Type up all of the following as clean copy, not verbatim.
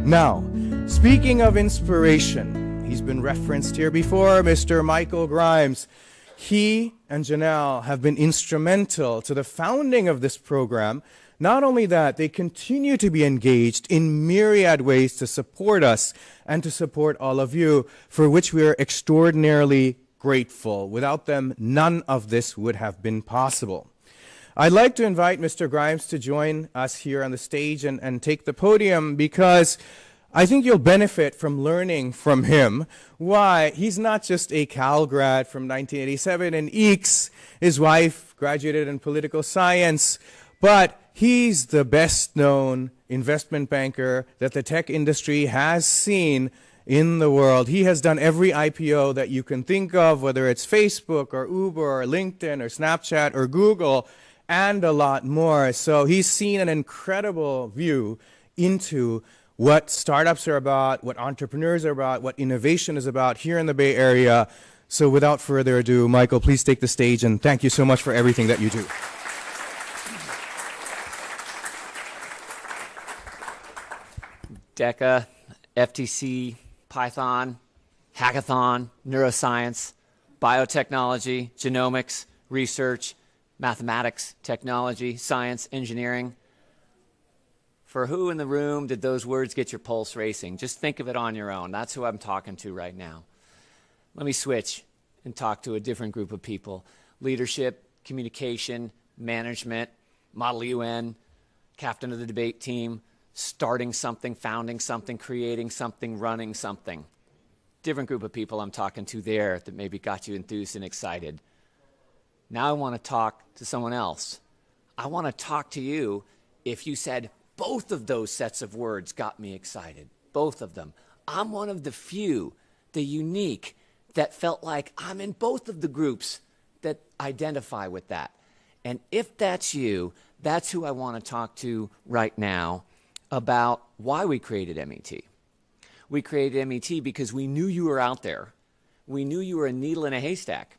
Now, speaking of inspiration, he's been referenced here before, Mr. Michael Grimes. He and Janelle have been instrumental to the founding of this program. Not only that, they continue to be engaged in myriad ways to support us and to support all of you, for which we are extraordinarily grateful. Without them, none of this would have been possible. I'd like to invite Mr. Grimes to join us here on the stage and take the podium, because I think you'll benefit from learning from him why he's not just a Cal grad from 1987 in EECS, his wife graduated in political science, but he's the best known investment banker that the tech industry has seen in the world. He has done every IPO that you can think of, whether it's Facebook or Uber or LinkedIn or Snapchat or Google, and a lot more. So he's seen an incredible view into what startups are about, what entrepreneurs are about, what innovation is about here in the Bay Area. So without further ado, Michael, please take the stage, and thank you so much for everything that you do. DECA, FTC, Python, hackathon, neuroscience, biotechnology, genomics, research, mathematics, technology, science, engineering. For who in the room did those words get your pulse racing? Just think of it on your own. That's who I'm talking to right now. Let me switch and talk to a different group of people. Leadership, communication, management, Model UN, captain of the debate team, starting something, founding something, creating something, running something. Different group of people I'm talking to there that maybe got you enthused and excited. Now I want to talk to someone else. I want to talk to you if you said, both of those sets of words got me excited. Both of them. I'm one of the few, the unique, that felt like I'm in both of the groups that identify with that. And if that's you, that's who I want to talk to right now about why we created MET. We created MET because we knew you were out there. We knew you were a needle in a haystack,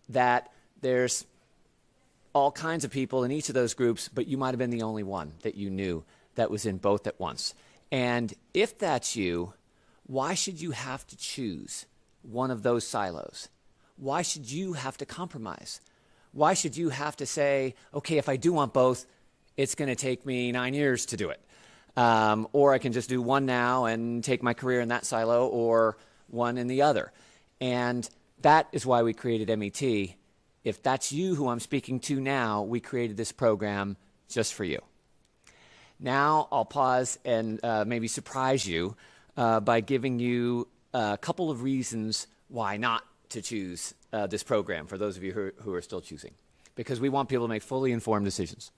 that there's all kinds of people in each of those groups, but you might have been the only one that you knew that was in both at once. And if that's you, why should you have to choose one of those silos? Why should you have to compromise? Why should you have to say, okay, if I do want both, it's going to take me 9 years to do it? Or I can just do one now and take my career in that silo, or one in the other. And that is why we created MET. If that's you who I'm speaking to now, we created this program just for you. Now I'll pause and maybe surprise you by giving you a couple of reasons why not to choose this program, for those of you who are still choosing. Because we want people to make fully informed decisions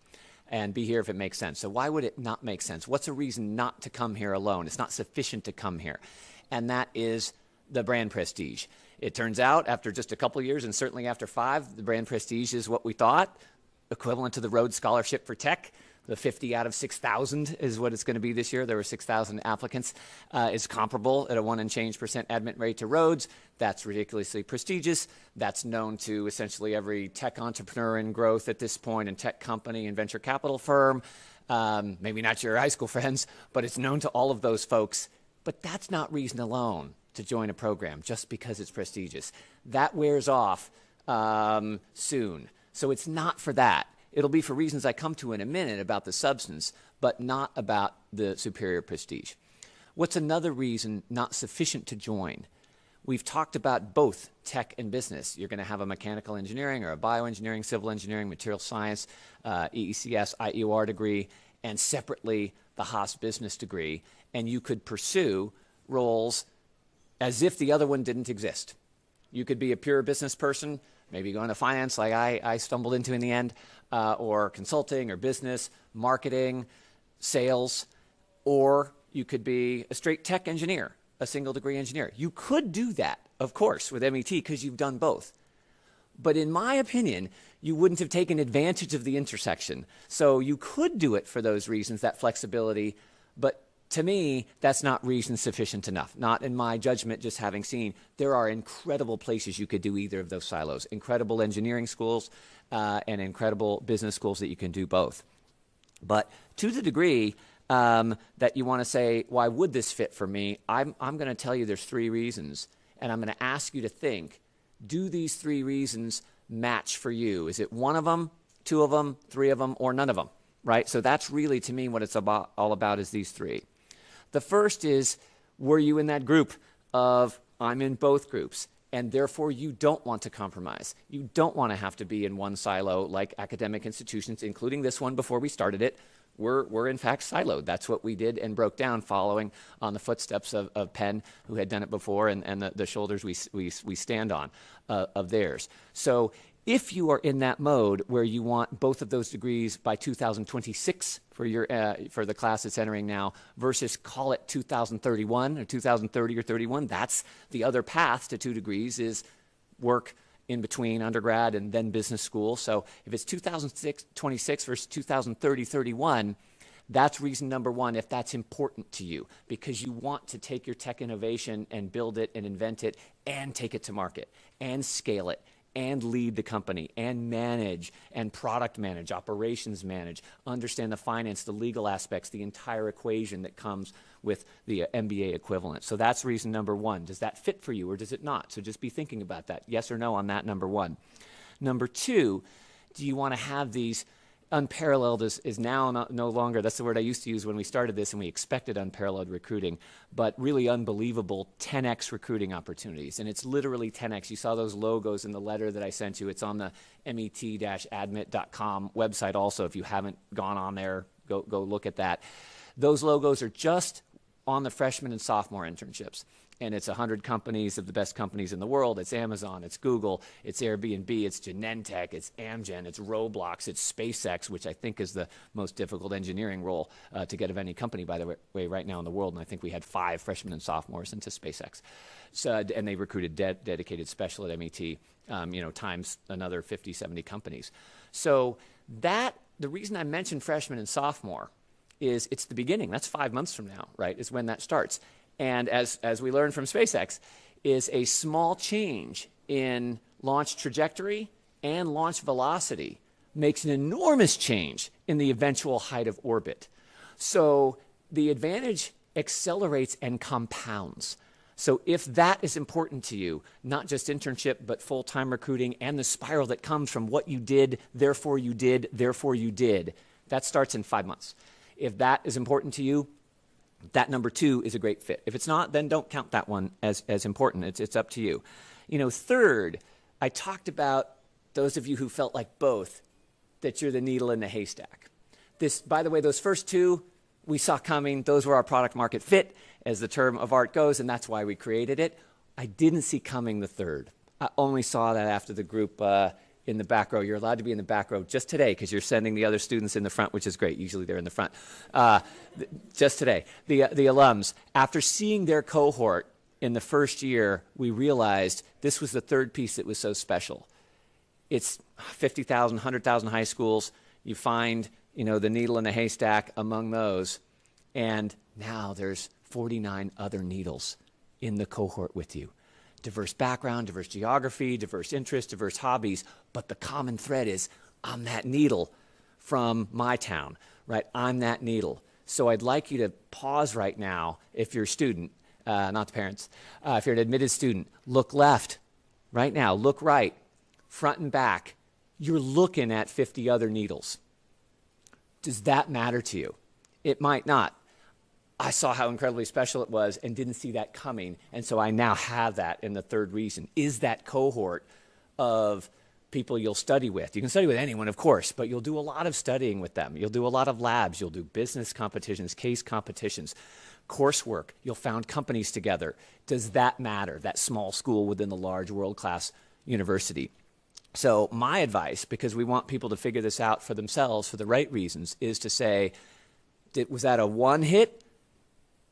and be here if it makes sense. So why would it not make sense? What's a reason not to come here alone? It's not sufficient to come here. And that is the brand prestige. It turns out after just a couple of years, and certainly after 5, the brand prestige is what we thought, equivalent to the Rhodes Scholarship for Tech. The 50 out of 6,000 is what it's going to be this year. There were 6,000 applicants. Is comparable at a 1% and change admit rate to Rhodes. That's ridiculously prestigious. That's known to essentially every tech entrepreneur in growth at this point, and tech company and venture capital firm. Maybe not your high school friends, but it's known to all of those folks. But that's not reason alone to join a program just because it's prestigious. That wears off soon. So it's not for that. It'll be for reasons I come to in a minute about the substance, but not about the superior prestige. What's another reason not sufficient to join? We've talked about both tech and business. You're going to have a mechanical engineering or a bioengineering, civil engineering, material science, EECS, IEOR degree, and separately the Haas business degree. And you could pursue roles as if the other one didn't exist. You could be a pure business person, maybe go into finance like I stumbled into in the end, or consulting or business, marketing, sales, or you could be a straight tech engineer, a single degree engineer. You could do that, of course, with MET because you've done both. But in my opinion, you wouldn't have taken advantage of the intersection. So you could do it for those reasons, that flexibility, but to me, that's not reason sufficient enough. Not in my judgment, just having seen. There are incredible places you could do either of those silos. Incredible engineering schools and incredible business schools that you can do both. But to the degree that you want to say, why would this fit for me? I'm going to tell you there's 3 reasons, and I'm going to ask you to think, do these 3 reasons match for you? Is it one of them, 2 of them, 3 of them, or none of them, right? So that's really, to me, what it's all about is these 3. The first is, were you in that group of, I'm in both groups, and therefore you don't want to compromise. You don't want to have to be in one silo like academic institutions, including this one before we started it. We're in fact siloed. That's what we did and broke down, following on the footsteps of Penn, who had done it before, and the shoulders we stand on of theirs. So if you are in that mode where you want both of those degrees by 2026 for the class that's entering now, versus call it 2031 or 2030 or 31, that's the other path to 2 degrees, is work in between undergrad and then business school. So if it's 2026 versus 2030, 31, that's reason number 1, if that's important to you, because you want to take your tech innovation and build it and invent it and take it to market and scale it and lead the company and manage and product manage, operations manage, understand the finance, the legal aspects, the entire equation that comes with the MBA equivalent. So that's reason number 1. Does that fit for you or does it not? So just be thinking about that. Yes or no on that, number 1. Number 2, do you want to have these unparalleled is now no longer, that's the word I used to use when we started this and we expected unparalleled recruiting, but really unbelievable 10x recruiting opportunities. And it's literally 10x. You saw those logos in the letter that I sent you. It's on the met-admit.com website also. If you haven't gone on there, go look at that. Those logos are just on the freshman and sophomore internships. And it's 100 companies of the best companies in the world. It's Amazon, it's Google, it's Airbnb, it's Genentech, it's Amgen, it's Roblox, it's SpaceX, which I think is the most difficult engineering role to get of any company, by the way, right now in the world. And I think we had 5 freshmen and sophomores into SpaceX. So, and they recruited dedicated special at MET, times another 50, 70 companies. So the reason I mentioned freshman and sophomore is it's the beginning. That's 5 months from now, right, is when that starts. And as we learned from SpaceX, is a small change in launch trajectory and launch velocity makes an enormous change in the eventual height of orbit. So the advantage accelerates and compounds. So if that is important to you, not just internship, but full-time recruiting and the spiral that comes from what you did, therefore you did, therefore you did, that starts in 5 months. If that is important to you, that number 2 is a great fit. If it's not, then don't count that one as important. It's up to you. Third, I talked about those of you who felt like both, that you're the needle in the haystack. By the way, those first 2 we saw coming. Those were our product market fit, as the term of art goes, and that's why we created it. I didn't see coming the 3rd. I only saw that after the group in the back row. You're allowed to be in the back row just today because you're sending the other students in the front, which is great. Usually they're in the front. Just today. The alums, after seeing their cohort in the first year, we realized this was the 3rd piece that was so special. It's 50,000, 100,000 high schools. You find, the needle in the haystack among those. And now there's 49 other needles in the cohort with you. Diverse background, diverse geography, diverse interests, diverse hobbies, but the common thread is I'm that needle from my town, right? I'm that needle. So I'd like you to pause right now if you're a student, not the parents. If you're an admitted student, look left right now, look right, front and back. You're looking at 50 other needles. Does that matter to you? It might not. I saw how incredibly special it was and didn't see that coming, and so I now have that in the 3rd reason. Is that cohort of people you'll study with. You can study with anyone, of course, but you'll do a lot of studying with them. You'll do a lot of labs. You'll do business competitions, case competitions, coursework. You'll found companies together. Does that matter, that small school within the large world-class university? So my advice, because we want people to figure this out for themselves for the right reasons, is to say, was that a 1 hit?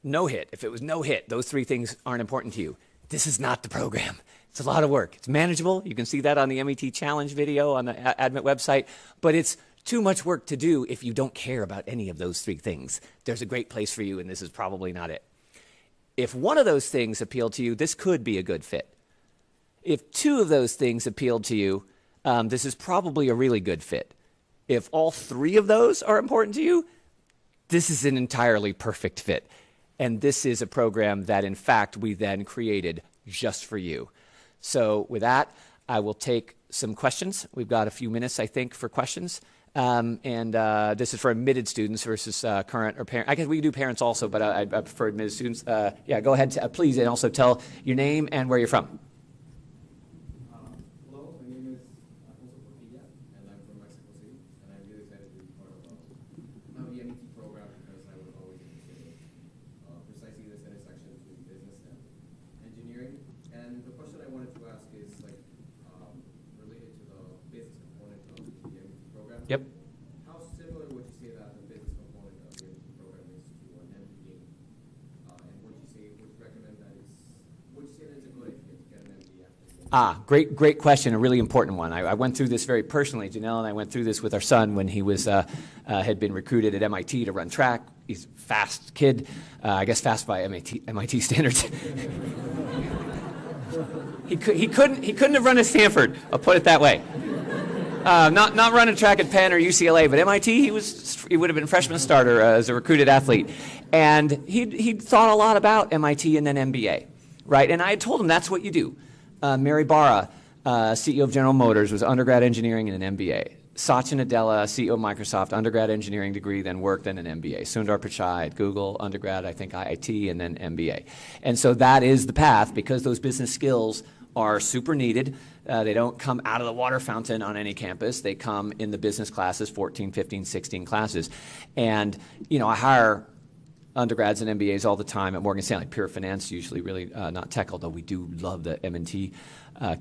No hit. If it was no hit, those 3 things aren't important to you. This is not the program. It's a lot of work. It's manageable. You can see that on the MET Challenge video on the Admit website, but it's too much work to do if you don't care about any of those 3 things. There's a great place for you, and this is probably not it. If one of those things appealed to you, this could be a good fit. If 2 of those things appealed to you, this is probably a really good fit. If all 3 of those are important to you, this is an entirely perfect fit. And this is a program that, in fact, we then created just for you. So with that, I will take some questions. We've got a few minutes, I think, for questions. This is for admitted students versus current or parent. I guess we do parents also, but I prefer admitted students. Yeah, go ahead, please, and also tell your name and where you're from. Hello, my name is Alfonso Portilla, and I'm from Mexico City, and I'm really excited to be part of the MET program because I was always interested in precisely this intersection between business and engineering. And the question I wanted to ask is related to the business component of the MET program. Yep. How similar would you say that the business component of the MET program is to an MBA? And would you recommend that would you say that it's a good idea to get an MBA after? Great question, a really important one. I went through this very personally. Janelle and I went through this with our son when he was had been recruited at MIT to run track. He's a fast kid, I guess fast by MIT standards. He couldn't have run at Stanford. I'll put it that way. Not running track at Penn or UCLA, but MIT he would have been freshman starter as a recruited athlete, and he'd thought a lot about MIT and then MBA, right? And I had told him that's what you do. Mary Barra, CEO of General Motors, was undergrad engineering and an MBA. Satya Nadella, CEO of Microsoft, undergrad engineering degree, then worked, then an MBA. Sundar Pichai at Google, undergrad, I think IIT, and then MBA. And so that is the path because those business skills are super needed. They don't come out of the water fountain on any campus. They come in the business classes, 14, 15, 16 classes. And, I hire undergrads and MBAs all the time at Morgan Stanley. Pure finance, usually really not tech, although we do love the M&T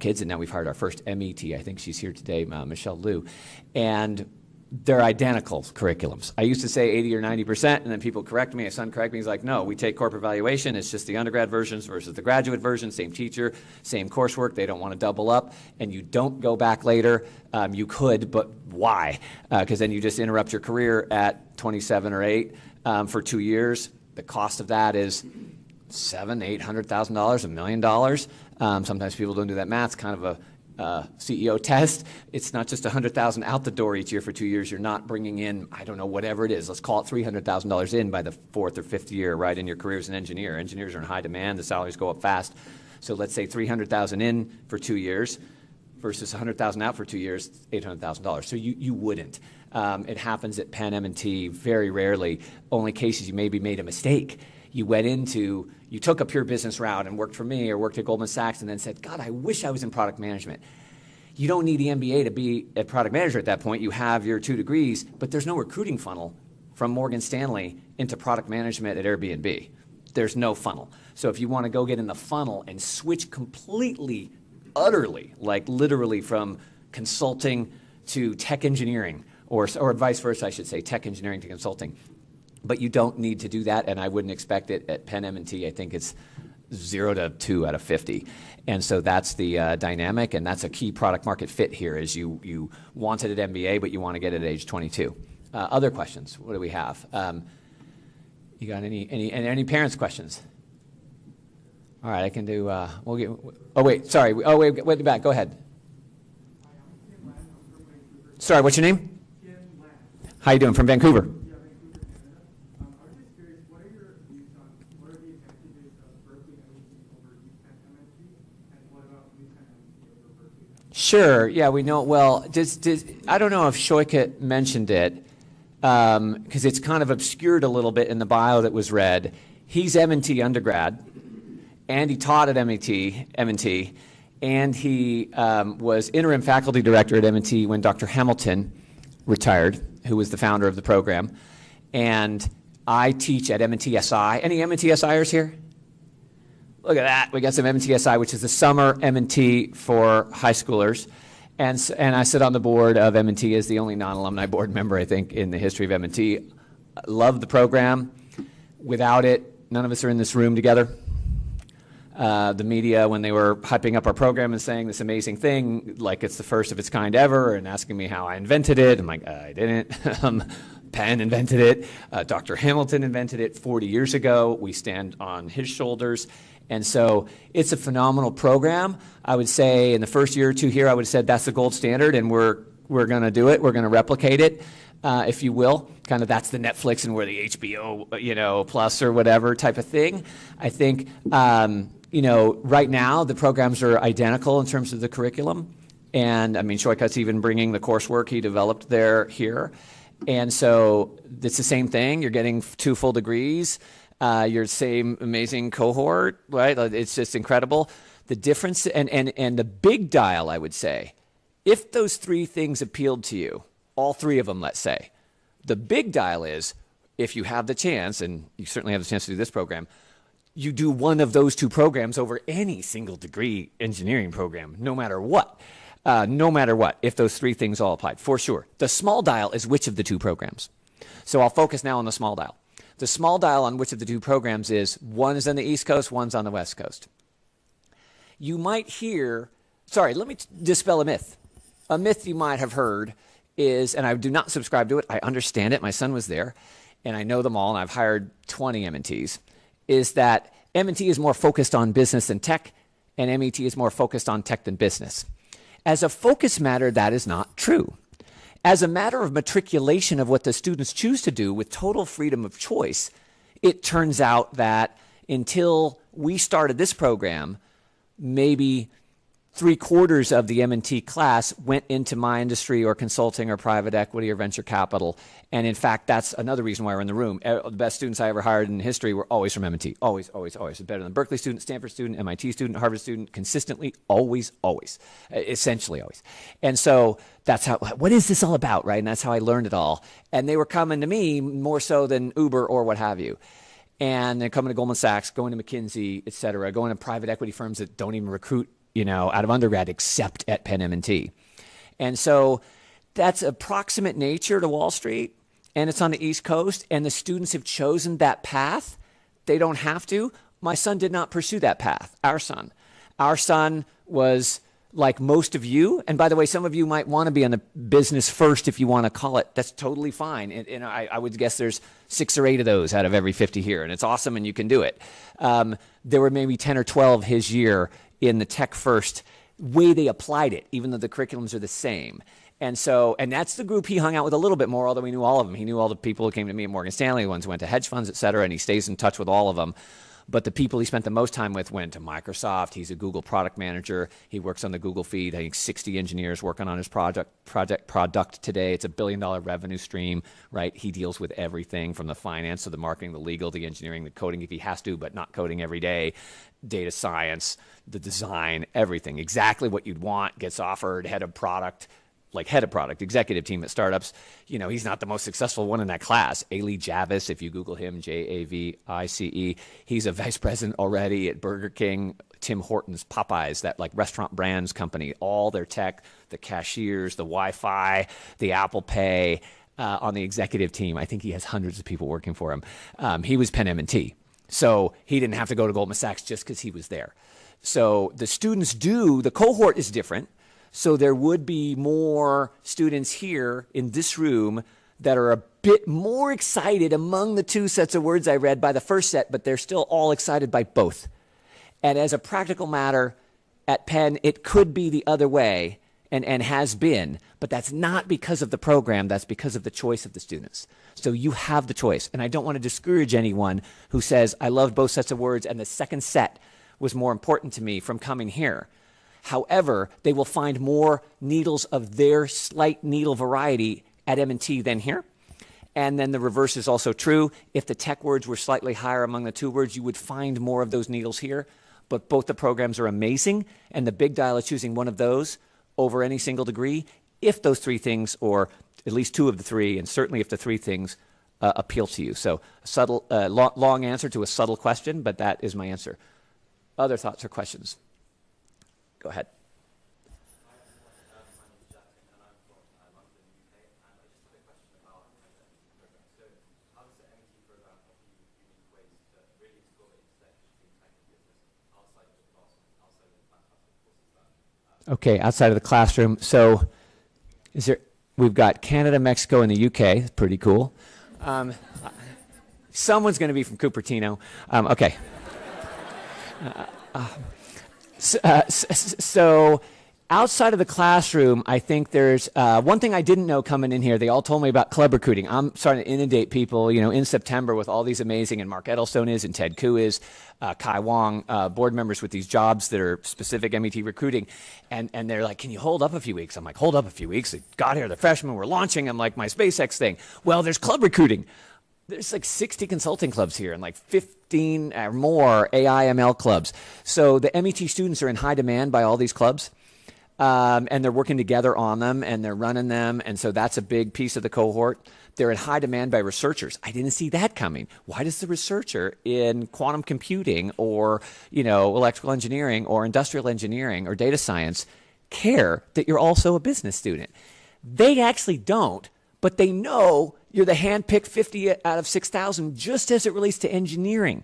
kids. And now we've hired our first MET. I think she's here today, Michelle Liu. And they're identical curriculums. I used to say 80 or 90%, and then people correct me. My son correct me. He's like, no, we take corporate valuation. It's just the undergrad versions versus the graduate version, same teacher, same coursework. They don't want to double up, and you don't go back later. You could, but why? Because then you just interrupt your career at 27 or 8 for 2 years. The cost of that is $700,000, $800,000, $1 million. Sometimes people don't do that math. It's kind of a CEO test. It's not just $100,000 out the door each year for 2 years. You're not bringing in, I don't know, whatever it is. Let's call it $300,000 in by the 4th or 5th year, right, in your career as an engineer. Engineers are in high demand. The salaries go up fast. So let's say $300,000 in for 2 years versus $100,000 out for 2 years, $800,000. So you wouldn't. It happens at Penn M&T very rarely. Only cases you maybe made a mistake. You took a pure business route and worked for me or worked at Goldman Sachs and then said, God, I wish I was in product management. You don't need the MBA to be a product manager at that point. You have your 2 degrees, but there's no recruiting funnel from Morgan Stanley into product management at Airbnb. There's no funnel. So if you want to go get in the funnel and switch completely, utterly, like literally from consulting to tech engineering, or vice versa, I should say, tech engineering to consulting, but you don't need to do that, and I wouldn't expect it at Penn M&T. I think it's 0 to 2 out of 50. And so that's the dynamic, and that's a key product market fit here is you wanted at MBA, but you want to get it at age 22. Other questions? What do we have? You got any parents' questions? All right, I can do, wait back, go ahead. Sorry, what's your name? How you doing, from Vancouver? Sure. Yeah, we know it well. I don't know if Shoykit mentioned it because it's kind of obscured a little bit in the bio that was read. He's M&T undergrad, and he taught at M&T, and he was interim faculty director at M&T when Dr. Hamilton retired, who was the founder of the program. And I teach at M&T SI. Any M&T SIers here? Look at that. We got some M&T SI, which is the summer M&T for high schoolers. And I sit on the board of M&T as the only non-alumni board member, I think, in the history of M&T. Love the program. Without it, none of us are in this room together. The media, when they were hyping up our program and saying this amazing thing, like it's the first of its kind ever, and asking me how I invented it, I'm like, I didn't. Penn invented it. Dr. Hamilton invented it 40 years ago. We stand on his shoulders. And so it's a phenomenal program. I would say in the first year or two here, I would have said that's the gold standard, and we're going to do it. We're going to replicate it. if you will. Kind of that's the Netflix and we're the HBO, Plus or whatever type of thing. I think, right now the programs are identical in terms of the curriculum. And I mean, Shoykut's even bringing the coursework he developed here. And so it's the same thing. You're getting 2 full degrees. Your same amazing cohort, right? It's just incredible. The difference and the big dial, I would say, if those 3 things appealed to you, all 3 of them, let's say, the big dial is if you have the chance, and you certainly have the chance to do this program, you do one of those 2 programs over any single degree engineering program, no matter what. If those 3 things all applied, for sure. The small dial is which of the 2 programs. So I'll focus now on the small dial. The small dial on which of the 2 programs is one is on the East Coast, one's on the West Coast. You might hear, let me dispel a myth. A myth you might have heard is, and I do not subscribe to it, I understand it, my son was there, and I know them all, and I've hired 20 M&Ts, is that M&T is more focused on business than tech, and MET is more focused on tech than business. As a focus matter, that is not true. As a matter of matriculation of what the students choose to do with total freedom of choice, it turns out that until we started this program, maybe 3/4 of the M&T class went into my industry or consulting or private equity or venture capital. And in fact, that's another reason why we're in the room. The best students I ever hired in history were always from M&T. Always, always, always. Better than Berkeley student, Stanford student, MIT student, Harvard student, consistently, always, always. Essentially always. And so that's what is this all about, right? And that's how I learned it all. And they were coming to me more so than Uber or what have you. And they're coming to Goldman Sachs, going to McKinsey, et cetera, going to private equity firms that don't even recruit out of undergrad except at Penn M&T. And so that's a proximate nature to Wall Street, and it's on the East Coast, and the students have chosen that path. They don't have to. My son did not pursue that path, our son. Our son was like most of you, and by the way, some of you might want to be on the business first if you want to call it. That's totally fine. And I would guess there's 6 or 8 of those out of every 50 here, and it's awesome, and you can do it. There were maybe 10 or 12 his year in the tech first way they applied it, even though the curriculums are the same. And that's the group he hung out with a little bit more, although he knew all of them. He knew all the people who came to me at Morgan Stanley, the ones who went to hedge funds, et cetera, and he stays in touch with all of them. But the people he spent the most time with went to Microsoft. He's a Google product manager. He works on the Google feed. I think 60 engineers working on his product today. It's $1 billion revenue stream, right? He deals with everything from the finance to the marketing, the legal, the engineering, the coding if he has to, but not coding every day, data science, the design, everything. Exactly what you'd want gets offered, head of product, executive team at startups. He's not the most successful one in that class. Ali Javis, if you Google him, Javice, he's a vice president already at Burger King, Tim Hortons, Popeyes, that restaurant brands company, all their tech, the cashiers, the Wi-Fi, the Apple Pay, on the executive team. I think he has hundreds of people working for him. He was Penn M&T. So he didn't have to go to Goldman Sachs just because he was there. So the students the cohort is different. So there would be more students here in this room that are a bit more excited among the 2 sets of words I read by the first set, but they're still all excited by both. And as a practical matter, at Penn, it could be the other way and has been, but that's not because of the program, that's because of the choice of the students. So you have the choice. And I don't want to discourage anyone who says, I loved both sets of words and the second set was more important to me from coming here. However, they will find more needles of their slight needle variety at M&T than here. And then the reverse is also true. If the tech words were slightly higher among the 2 words, you would find more of those needles here. But both the programs are amazing, and the big dial is choosing one of those over any single degree if those 3 things, or at least 2 of the 3, and certainly if the 3 things appeal to you. So a subtle, long answer to a subtle question, but that is my answer. Other thoughts or questions? Go ahead. Okay, outside of the classroom. So we've got Canada, Mexico, and the UK. It's pretty cool. Someone's going to be from Cupertino. Okay. So outside of the classroom, I think there's one thing I didn't know coming in here. They all told me about club recruiting. I'm starting to inundate people, in September with all these amazing, and Mark Edelstone is, and Ted Koo is, Kai Wong, board members with these jobs that are specific MET recruiting. And they're like, can you hold up a few weeks? I'm like, hold up a few weeks. They got here, they're freshmen, we're launching. I'm like, my SpaceX thing. Well, there's club recruiting. There's like 60 consulting clubs here and like 15 or more AI ML clubs. So the MET students are in high demand by all these clubs. And they're working together on them, and they're running them, and so that's a big piece of the cohort. They're in high demand by researchers. I didn't see that coming. Why does the researcher in quantum computing or, electrical engineering or industrial engineering or data science care that you're also a business student? They actually don't, but they know you're the hand-picked 50 out of 6,000 just as it relates to engineering.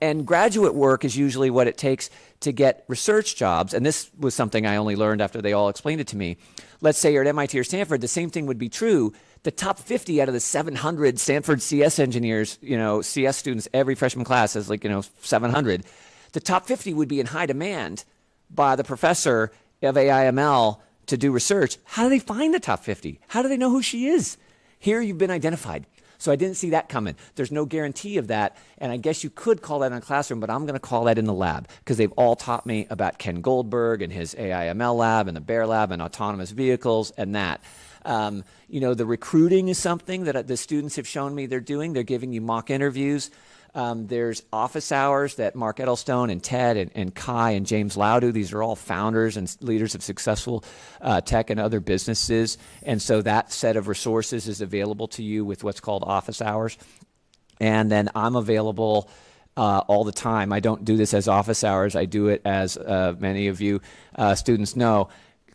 And graduate work is usually what it takes to get research jobs. And this was something I only learned after they all explained it to me. Let's say you're at MIT or Stanford, the same thing would be true. The top 50 out of the 700 Stanford CS engineers, CS students, every freshman class has 700. The top 50 would be in high demand by the professor of AI/ML to do research. How do they find the top 50? How do they know who she is? Here you've been identified. So I didn't see that coming. There's no guarantee of that. And I guess you could call that in a classroom, but I'm going to call that in the lab because they've all taught me about Ken Goldberg and his AI/ML lab and the Bear lab and autonomous vehicles and that. The recruiting is something that the students have shown me they're doing. They're giving you mock interviews. There's office hours that Mark Edelstone and Ted and Kai and James Laudu, these are all founders and leaders of successful tech and other businesses. And so that set of resources is available to you with what's called office hours. And then I'm available all the time. I don't do this as office hours. I do it as many of you students know.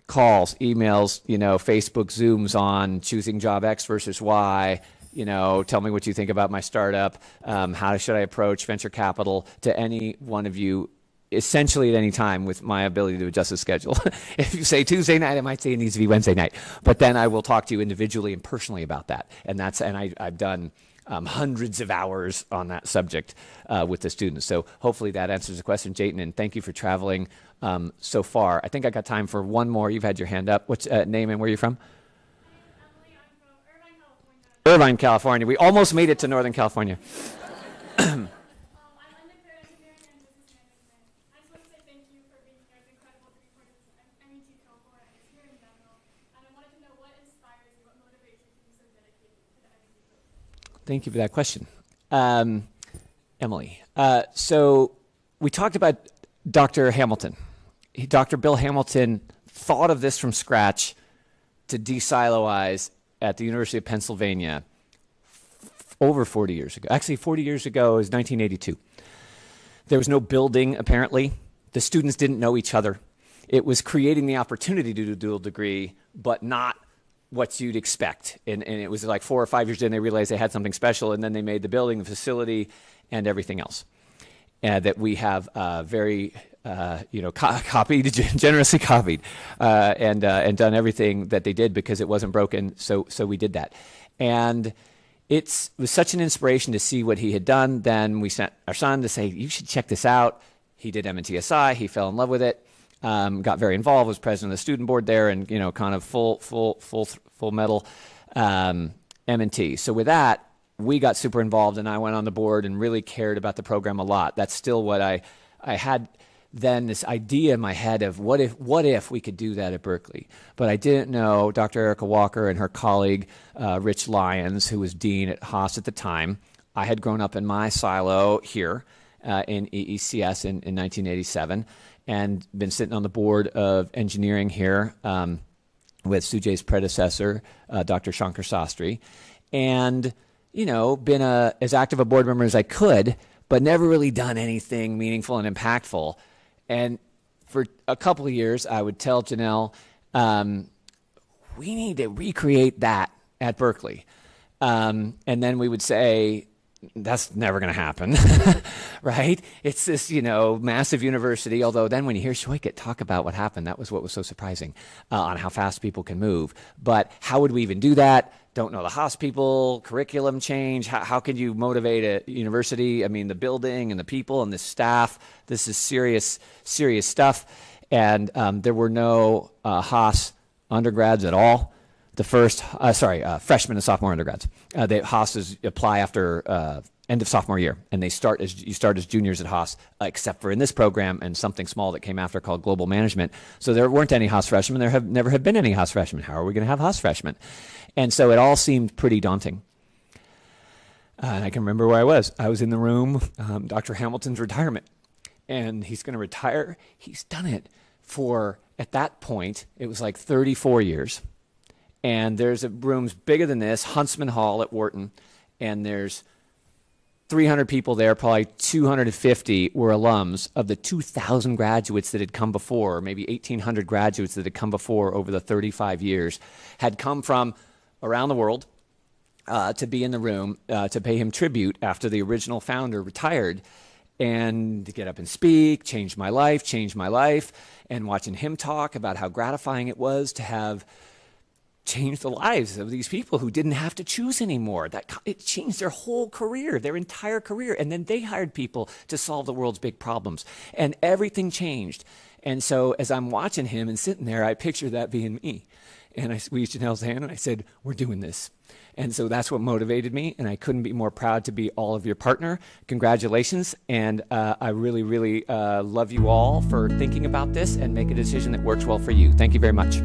Calls, emails, Facebook Zooms on choosing job X versus Y. Tell me what you think about my startup. How should I approach venture capital to any one of you, essentially at any time with my ability to adjust the schedule. If you say Tuesday night, I might say it needs to be Wednesday night. But then I will talk to you individually and personally about that. And I've done hundreds of hours on that subject with the students. So hopefully that answers the question, Jayton, and thank you for traveling so far. I think I got time for one more. You've had your hand up. What's name and where are you from? Irvine, California. We almost made it to Northern California. I'm under engineering and business management. I just want to say thank you for being here. It's incredible to be part of this MET cohort and just here in general. And I wanted to know what inspires you, what motivates you to be so dedicated to the MET cohort. Thank you for that question. Emily, so we talked about Dr. Hamilton. Dr. Bill Hamilton thought of this from scratch to de-siloize at the University of Pennsylvania over 40 years ago. Actually, 40 years ago is 1982. There was no building, apparently. The students didn't know each other. It was creating the opportunity to do a dual degree, but not what you'd expect. And it was like 4 or 5 years in, they realized they had something special, and then they made the building, the facility, and everything else that we have very copied, generously copied, and done everything that they did because it wasn't broken. So we did that, and it was such an inspiration to see what he had done. Then we sent our son to say, "You should check this out." He did MNTSI. He fell in love with it. Got very involved. Was president of the student board there, and kind of full metal M&T. So with that, we got super involved, and I went on the board and really cared about the program a lot. That's still what I had then, this idea in my head of what if we could do that at Berkeley. But I didn't know Dr. Erica Walker and her colleague Rich Lyons, who was dean at Haas at the time. I had grown up in my silo here in EECS in 1987 and been sitting on the board of engineering here with Sujay's predecessor, Dr. Shankar Sastry, and been as active a board member as I could, but never really done anything meaningful and impactful. And for a couple of years, I would tell Janelle, we need to recreate that at Berkeley. And then we would say, that's never going to happen, right? It's this, massive university. Although then when you hear Shoykit talk about what happened, that was what was so surprising on how fast people can move. But how would we even do that? Don't know the Haas people, curriculum change. How can you motivate a university? I mean, the building and the people and the staff, this is serious stuff. And there were no Haas undergrads at all. The first, freshman and sophomore undergrads. Haas apply after end of sophomore year, and you start as juniors at Haas, except for in this program and something small that came after called global management. So there weren't any Haas freshmen. There have never have been any Haas freshmen. How are we going to have Haas freshmen? And so it all seemed pretty daunting. And I can remember where I was. I was in the room, Dr. Hamilton's retirement, and he's going to retire. He's done it for, at that point, it was like 34 years. And there's rooms bigger than this, Huntsman Hall at Wharton, and there's 300 people there, probably 250 were alums of the 2,000 graduates that had come before, maybe 1,800 graduates that had come before over the 35 years, had come from around the world to be in the room to pay him tribute after the original founder retired, and to get up and speak, changed my life, and watching him talk about how gratifying it was to have changed the lives of these people who didn't have to choose anymore. It changed their whole career, their entire career. And then they hired people to solve the world's big problems. And everything changed. And so as I'm watching him and sitting there, I picture that being me. And I squeezed Janelle's hand and I said, we're doing this. And so that's what motivated me. And I couldn't be more proud to be all of your partner. Congratulations. And I really, really love you all for thinking about this and make a decision that works well for you. Thank you very much.